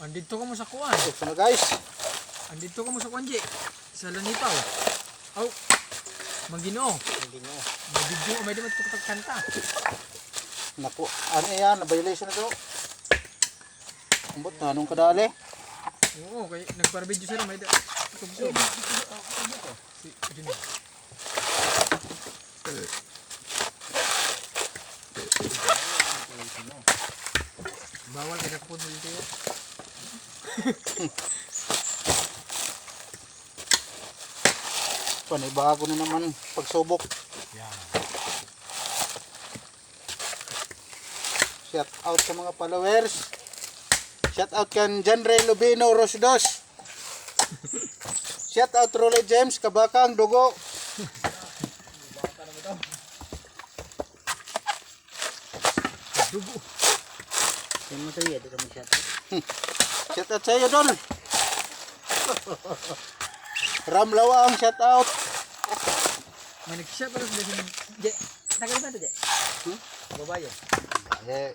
Andito ka mo sa kuwan. Ito na guys. Andito ka mo sa kuwan, J. Sa Lanipaw. Aw. Magino. May video, may di magkanta. Naku, ano yan? Na-violation na to. Ambot na, anong kadali? Oo, kay nagpara-video sila, may tugtog. Si, ayun na. Bawal ka na po dito yun. Panibago na naman pagsubok. Yan. Shout out sa mga followers. Shout out kan Janre Lubino Rosdos. Shout out Rolly James Kabakang Dugo. Dugo. Yan mo sa'yo, di ka mag-shout out. Shout out sa iyo Dol. Ramlawang shout out. May nag-share pa rin sa J. Tagal ba ito, J? Babayo. Eh,